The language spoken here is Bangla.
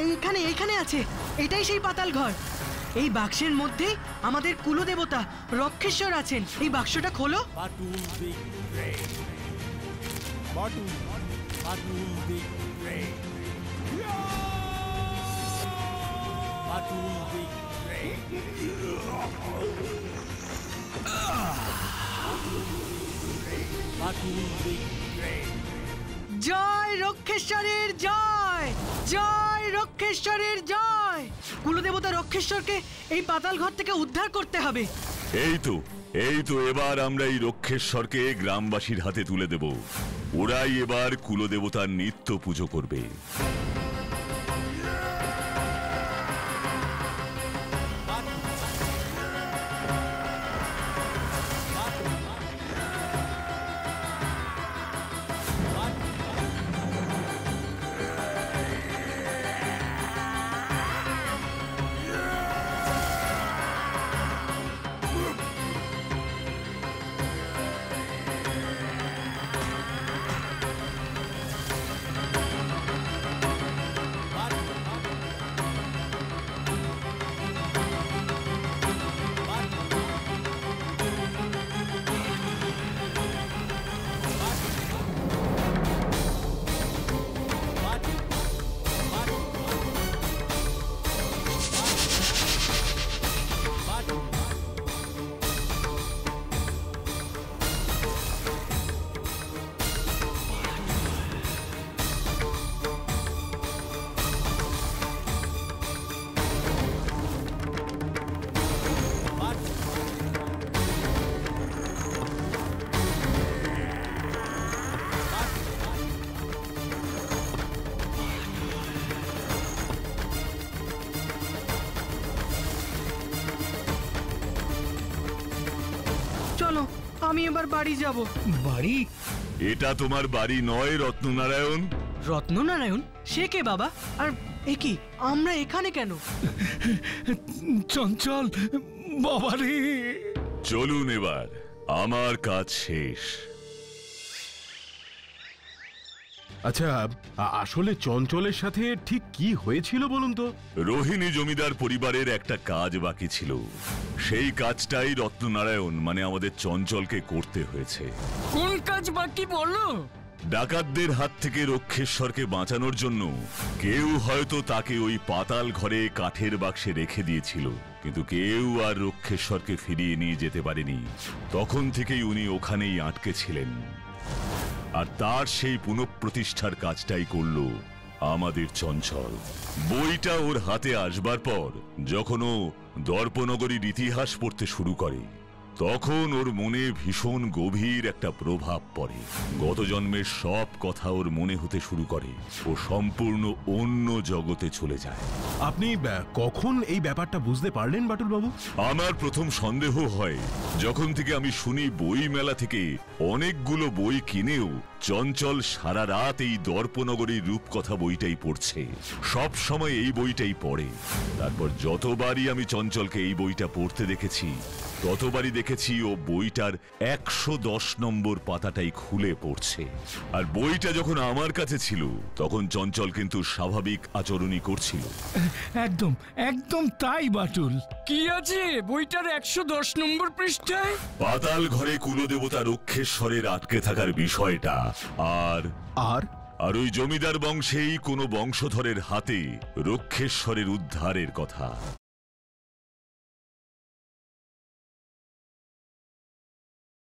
এইখানে এইখানে আছে, এটাই সেই পাতাল ঘর। এই বাক্সের মধ্যে আমাদের কুলদেবতা রক্ষেশ্বর আছেন। এই বাক্সটা খোলো। জয় রক্ষেশ্বরের জয়, জয় রক্ষেশ্বরের জয়। কুলদেবতা রক্ষেশ্বরকে এই পাতাল ঘর থেকে উদ্ধার করতে হবে। এই তো এবার আমরা এই রক্ষেশ্বরকে গ্রামবাসীর হাতে তুলে দেব। ওরাই এবার কুলদেবতার নিত্য পুজো করবে। চলো, আমি এবার বাড়ি যাব। বাড়ি? এটা তোমার বাড়ি নয় রত্ননারায়ণ। রত্ননারায়ণ? সে কে বাবা? আর এ কি, আমরা এখানে কেন? চঞ্চল বাবারে। চলুন, এবার আমার কাজ শেষ। আচ্ছা, আসলে চঞ্চলের সাথে ঠিক কি হয়েছিল বলুন তো? রোহিণী জমিদার পরিবারের একটা কাজ বাকি ছিল, সেই কাজটাই রত্ননারায়ণ মানে আমাদের চঞ্চলকে করতে হয়েছে। কোন কাজ বাকি বলো? ডাকাতদের হাত থেকে রক্ষেশ্বরকে বাঁচানোর জন্য কেউ হয়তো তাকে ওই পাতাল ঘরে কাঠের বাক্সে রেখে দিয়েছিল, কিন্তু কেউ আর রক্ষেশ্বরকে ফিরিয়ে নিয়ে যেতে পারেনি। তখন থেকেই উনি ওখানেই আটকে ছিলেন, আর তার সেই পুনঃপ্রতিষ্ঠার কাজটাই করল আমাদের চঞ্চল। বইটা ওর হাতে আসবার পর যখন ও দর্পনগরীর ইতিহাস পড়তে শুরু করে, তখন ওর মনে ভীষণ গভীর একটা প্রভাব পড়ে। গত জন্মের সব কথা ওর মনে হতে শুরু করে। ও সম্পূর্ণ অন্য জগতে চলে যায়। আপনি কখন এই ব্যাপারটা বুঝতে পারলেন বাটুল বাবু? আমার প্রথম সন্দেহ হয় যখন থেকে আমি শুনি বই মেলা থেকে অনেকগুলো বই কিনেও চঞ্চল সারা রাত এই দর্পনগরীর রূপকথা বইটাই পড়ছে, সব সময় এই বইটাই পড়ে। তারপর যতবারই আমি চঞ্চলকে এই বইটা পড়তে দেখেছি, ততবারই দেখেছি ও বইটার 110 নম্বর পাতাটাই খুলে পড়ছে। আর বইটা যখন আমার কাছে ছিল তখন চঞ্চল কিন্তু স্বাভাবিক আচরণই করছিল। একদম একদম তাই বাটুল। কি আছে বইটার 110 নম্বর পৃষ্ঠায়? পাতাল ঘরে কুলদেবতা রক্ষেশ্বরের আটকে থাকার বিষয়টা, আর আর আর ওই জমিদার বংশেই কোনো বংশধরের হাতে রক্ষেশ্বরের উদ্ধারের কথা।